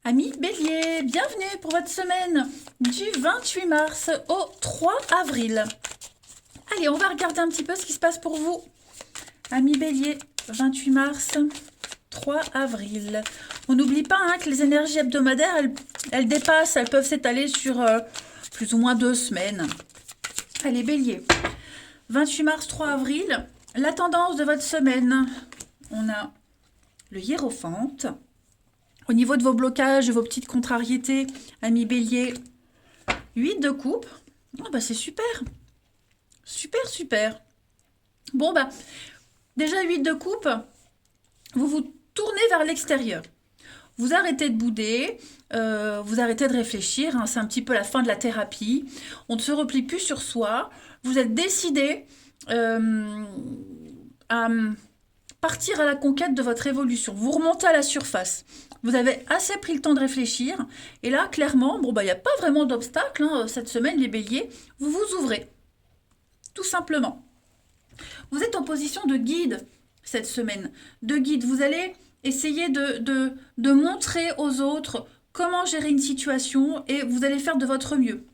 Amis Bélier, bienvenue pour votre semaine du 28 mars au 3 avril. Allez, on va regarder un petit peu ce qui se passe pour vous. Amis Bélier, 28 mars, 3 avril. On n'oublie pas que les énergies hebdomadaires, elles dépassent, elles peuvent s'étaler sur plus ou moins 2 semaines. Allez Bélier, 28 mars, 3 avril, la tendance de votre semaine. On a le hiérophante. Au niveau de vos blocages, de vos petites contrariétés, amis Bélier, 8 de coupe. Oh bah c'est super. Super, super. Bon bah, déjà 8 de coupe, vous vous tournez vers l'extérieur. Vous arrêtez de bouder, vous arrêtez de réfléchir, c'est un petit peu la fin de la thérapie. On ne se replie plus sur soi. Vous êtes décidé à partir à la conquête de votre évolution. Vous remontez à la surface. Vous avez assez pris le temps de réfléchir. Et là, clairement, bon, bah, il n'y a pas vraiment d'obstacle. Cette semaine, les béliers, vous vous ouvrez. Tout simplement. Vous êtes en position de guide cette semaine. De guide. Vous allez essayer de montrer aux autres comment gérer une situation et vous allez faire de votre mieux.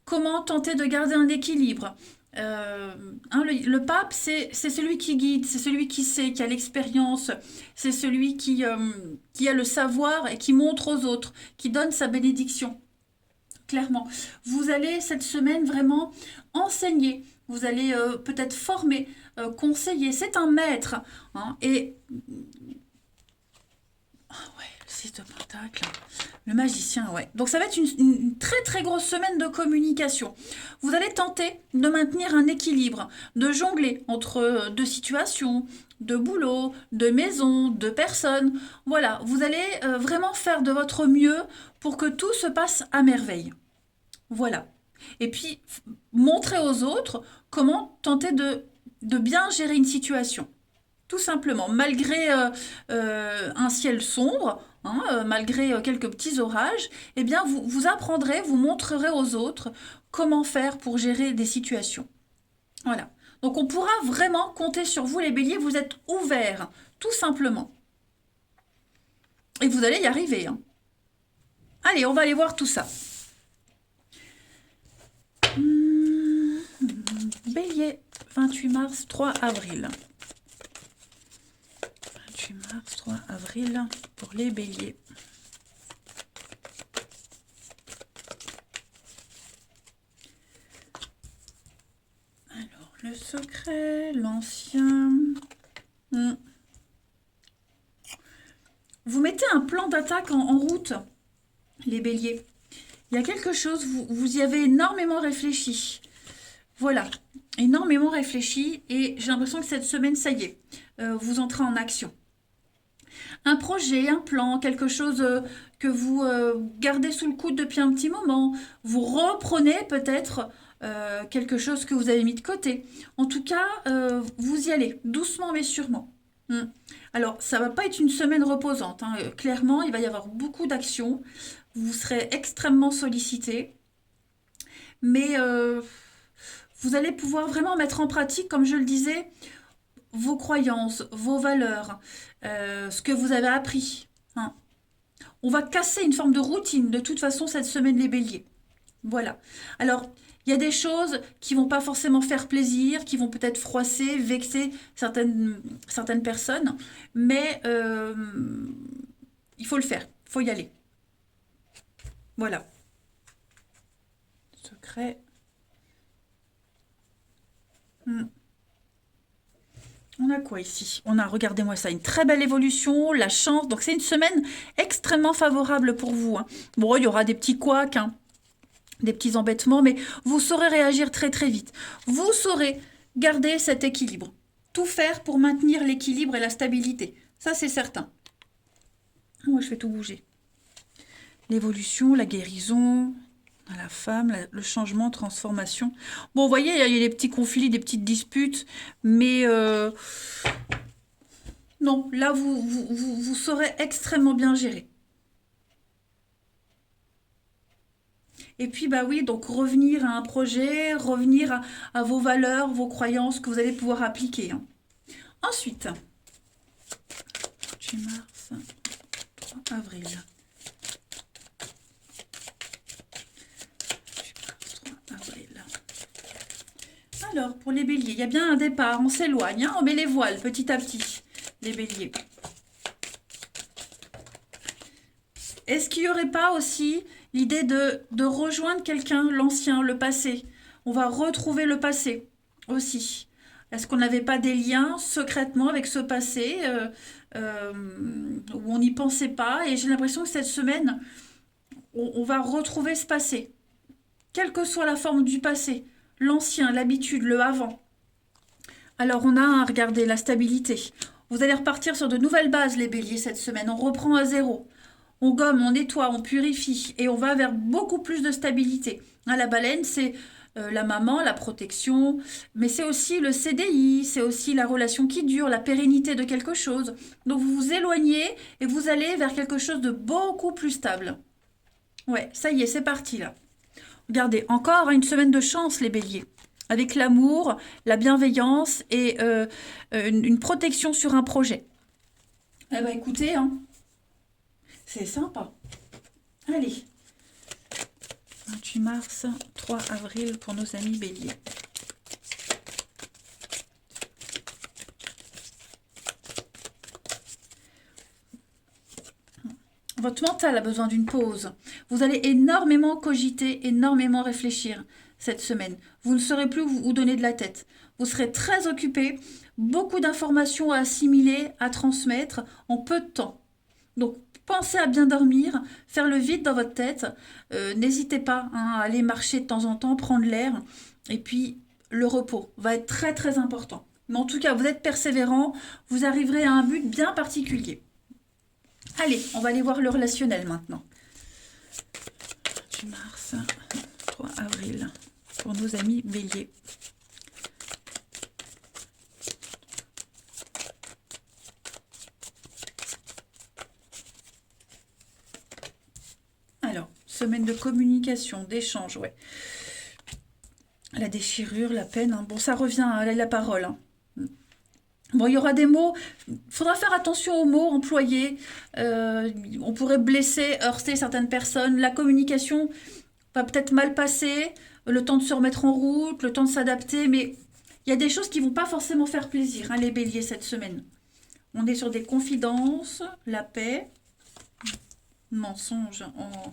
Comment tenter de garder un équilibre. Le pape, c'est celui qui guide, c'est celui qui sait, qui a l'expérience, c'est celui qui a le savoir et qui montre aux autres, qui donne sa bénédiction. Clairement, vous allez cette semaine vraiment enseigner, vous allez peut-être former, conseiller, c'est un maître. Et ouais, le 6 de Pentacle, le magicien, ouais. Donc ça va être une très très grosse semaine de communication. Vous allez tenter de maintenir un équilibre, de jongler entre deux situations, de boulot, de maison, de personnes. Voilà, vous allez vraiment faire de votre mieux pour que tout se passe à merveille. Voilà. Et puis, montrer aux autres comment tenter de bien gérer une situation. Tout simplement, malgré un ciel sombre, malgré quelques petits orages, eh bien vous apprendrez, vous montrerez aux autres comment faire pour gérer des situations. Voilà. Donc on pourra vraiment compter sur vous les béliers, vous êtes ouverts, tout simplement. Et vous allez y arriver. Allez, on va aller voir tout ça. Bélier, 28 mars, 3 avril. 28 mars, 3 avril pour les béliers. Alors, le secret, l'ancien. Vous mettez un plan d'attaque en route, les béliers. Il y a quelque chose, vous y avez énormément réfléchi. Voilà, énormément réfléchi et j'ai l'impression que cette semaine, ça y est, vous entrez en action. Un projet, un plan, quelque chose que vous gardez sous le coude depuis un petit moment. Vous reprenez peut-être quelque chose que vous avez mis de côté. En tout cas, vous y allez, doucement mais sûrement. Alors, ça va pas être une semaine reposante. Clairement, il va y avoir beaucoup d'actions. Vous serez extrêmement sollicité. Mais vous allez pouvoir vraiment mettre en pratique, comme je le disais, vos croyances, vos valeurs, ce que vous avez appris. On va casser une forme de routine de toute façon cette semaine les béliers. Voilà. Alors, il y a des choses qui vont pas forcément faire plaisir, qui vont peut-être froisser, vexer certaines personnes, mais il faut le faire, il faut y aller. Voilà. Secret. On a quoi ici? On a, regardez-moi ça, une très belle évolution, la chance. Donc c'est une semaine extrêmement favorable pour vous. Bon, il y aura des petits couacs, des petits embêtements, mais vous saurez réagir très très vite. Vous saurez garder cet équilibre. Tout faire pour maintenir l'équilibre et la stabilité. Ça, c'est certain. Moi, je fais tout bouger. L'évolution, la guérison, la femme, le changement, transformation. Bon, vous voyez, il y a des petits conflits, des petites disputes, mais non, là, vous saurez extrêmement bien gérer. Et puis, bah oui, donc revenir à un projet, revenir à vos valeurs, vos croyances que vous allez pouvoir appliquer. Ensuite, 8 mars, 3 avril. Alors, pour les béliers, il y a bien un départ, on s'éloigne, hein, on met les voiles petit à petit, les béliers. Est-ce qu'il n'y aurait pas aussi l'idée de rejoindre quelqu'un, l'ancien, le passé? On va retrouver le passé aussi. Est-ce qu'on n'avait pas des liens secrètement avec ce passé où on n'y pensait pas? Et j'ai l'impression que cette semaine, on va retrouver ce passé. Quelle que soit la forme du passé, l'ancien, l'habitude, le avant. Alors on a à regarder la stabilité. Vous allez repartir sur de nouvelles bases, les béliers, cette semaine. On reprend à zéro. On gomme, on nettoie, on purifie et on va vers beaucoup plus de stabilité. Hein, la baleine, c'est la maman, la protection, mais c'est aussi le CDI, c'est aussi la relation qui dure, la pérennité de quelque chose. Donc vous vous éloignez et vous allez vers quelque chose de beaucoup plus stable. Ouais, ça y est, c'est parti là. Regardez, encore une semaine de chance, les béliers. Avec l'amour, la bienveillance et une protection sur un projet. Eh bien, écoutez, hein, c'est sympa. Allez. 28 mars, 3 avril pour nos amis béliers. Votre mental a besoin d'une pause. Vous allez énormément cogiter, énormément réfléchir cette semaine. Vous ne saurez plus vous donner de la tête. Vous serez très occupé, beaucoup d'informations à assimiler, à transmettre en peu de temps. Donc, pensez à bien dormir, faire le vide dans votre tête. N'hésitez pas à aller marcher de temps en temps, prendre l'air. Et puis, le repos va être très très important. Mais en tout cas, vous êtes persévérant, vous arriverez à un but bien particulier. Allez, on va aller voir le relationnel maintenant. 28 mars, 3 avril, pour nos amis béliers. Alors, semaine de communication, d'échange, ouais. La déchirure, la peine, hein. Bon, ça revient à la parole, hein. Bon, il y aura des mots, il faudra faire attention aux mots employés, on pourrait blesser, heurter certaines personnes, la communication va peut-être mal passer, le temps de se remettre en route, le temps de s'adapter, mais il y a des choses qui ne vont pas forcément faire plaisir, hein, les béliers, cette semaine. On est sur des confidences, la paix, mensonge en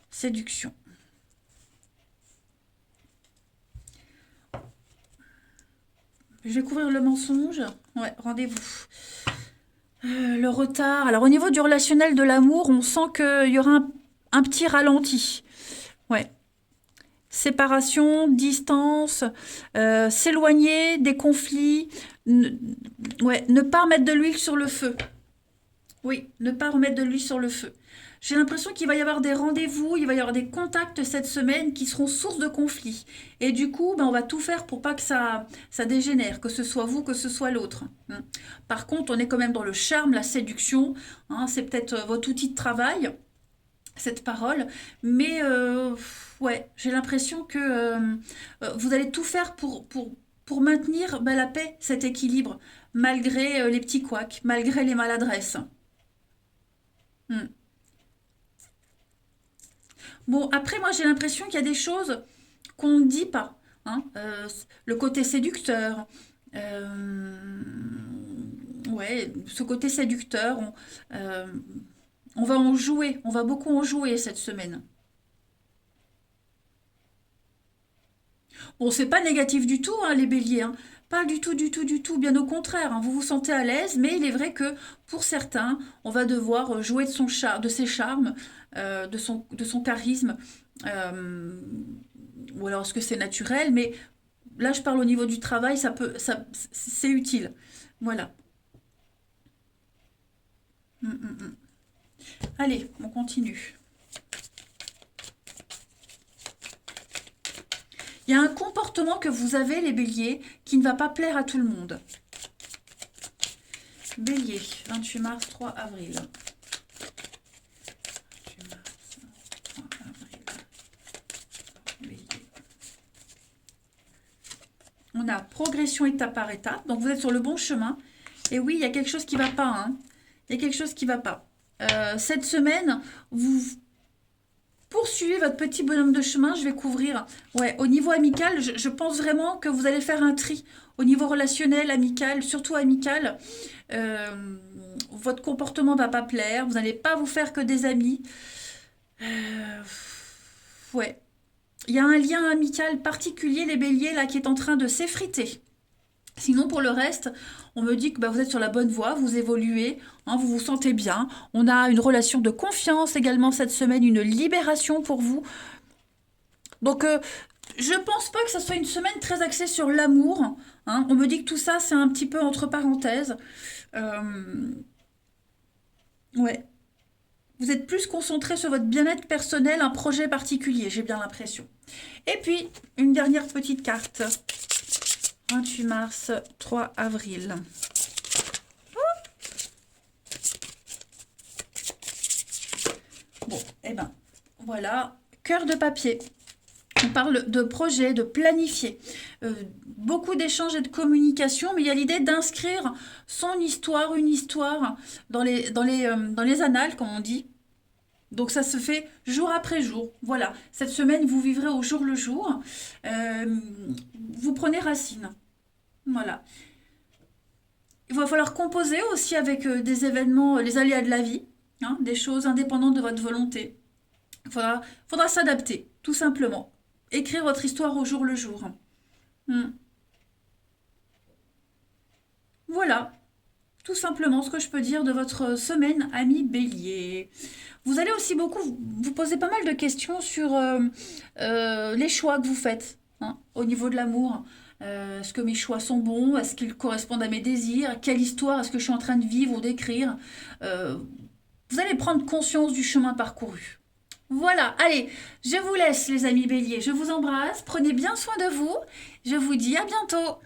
séduction. Je vais couvrir le mensonge. Ouais, rendez-vous. Le retard. Alors, au niveau du relationnel de l'amour, on sent qu'il y aura un petit ralenti. Ouais. Séparation, distance, s'éloigner des conflits. Ouais, ne pas remettre de l'huile sur le feu. Oui, ne pas remettre de l'huile sur le feu. J'ai l'impression qu'il va y avoir des rendez-vous, il va y avoir des contacts cette semaine qui seront source de conflits. Et du coup, on va tout faire pour pas que ça dégénère, que ce soit vous, que ce soit l'autre. Par contre, on est quand même dans le charme, la séduction. Hein, c'est peut-être votre outil de travail, cette parole. Mais ouais, j'ai l'impression que vous allez tout faire pour maintenir la paix, cet équilibre, malgré les petits couacs, malgré les maladresses. Bon, après, moi, j'ai l'impression qu'il y a des choses qu'on ne dit pas. Hein. Le côté séducteur. Ouais, ce côté séducteur, on va en jouer. On va beaucoup en jouer cette semaine. Bon, c'est pas négatif du tout, hein, les béliers. Hein. Pas du tout, du tout, du tout. Bien au contraire, hein, vous vous sentez à l'aise, mais il est vrai que pour certains, on va devoir jouer de ses charmes, de son charisme. euh, ou alors est-ce que c'est naturel, mais là je parle au niveau du travail, c'est utile. Voilà. Mm. Allez, on continue. Il y a un comportement que vous avez, les béliers, qui ne va pas plaire à tout le monde. Bélier, 28 mars, 3 avril. 28 mars, 3 avril. Bélier. On a progression étape par étape. Donc, vous êtes sur le bon chemin. Et oui, il y a quelque chose qui ne va pas. Hein. Il y a quelque chose qui ne va pas. Cette semaine, vous poursuivez votre petit bonhomme de chemin. Je vais couvrir. Ouais, au niveau amical, je pense vraiment que vous allez faire un tri. Au niveau relationnel, amical, surtout amical, votre comportement va pas plaire. Vous n'allez pas vous faire que des amis. Ouais. Il y a un lien amical particulier, les béliers, là, qui est en train de s'effriter. Sinon, pour le reste, on me dit que bah, vous êtes sur la bonne voie, vous évoluez, hein, vous vous sentez bien. On a une relation de confiance également cette semaine, une libération pour vous. Donc, je pense pas que ça soit une semaine très axée sur l'amour. Hein. On me dit que tout ça, c'est un petit peu entre parenthèses. Ouais. Vous êtes plus concentré sur votre bien-être personnel, un projet particulier, j'ai bien l'impression. Et puis, une dernière petite carte. 28 mars, 3 avril. Bon, eh ben, voilà. Cœur de papier. On parle de projet, de planifier. Beaucoup d'échanges et de communication, mais il y a l'idée d'inscrire son histoire, une histoire dans les annales, comme on dit. Donc ça se fait jour après jour. Voilà, cette semaine, vous vivrez au jour le jour. Vous prenez racine. Voilà. Il va falloir composer aussi avec des événements, les aléas de la vie, hein, des choses indépendantes de votre volonté. Faudra s'adapter, tout simplement. Écrire votre histoire au jour le jour. Hmm. Voilà, tout simplement ce que je peux dire de votre semaine, ami Bélier. Vous allez aussi beaucoup vous poser pas mal de questions sur les choix que vous faites hein, au niveau de l'amour. Est-ce que mes choix sont bons? Est-ce qu'ils correspondent à mes désirs? Quelle histoire est-ce que je suis en train de vivre ou d'écrire? Vous allez prendre conscience du chemin parcouru. Voilà, allez, je vous laisse les amis Bélier, je vous embrasse, prenez bien soin de vous, je vous dis à bientôt.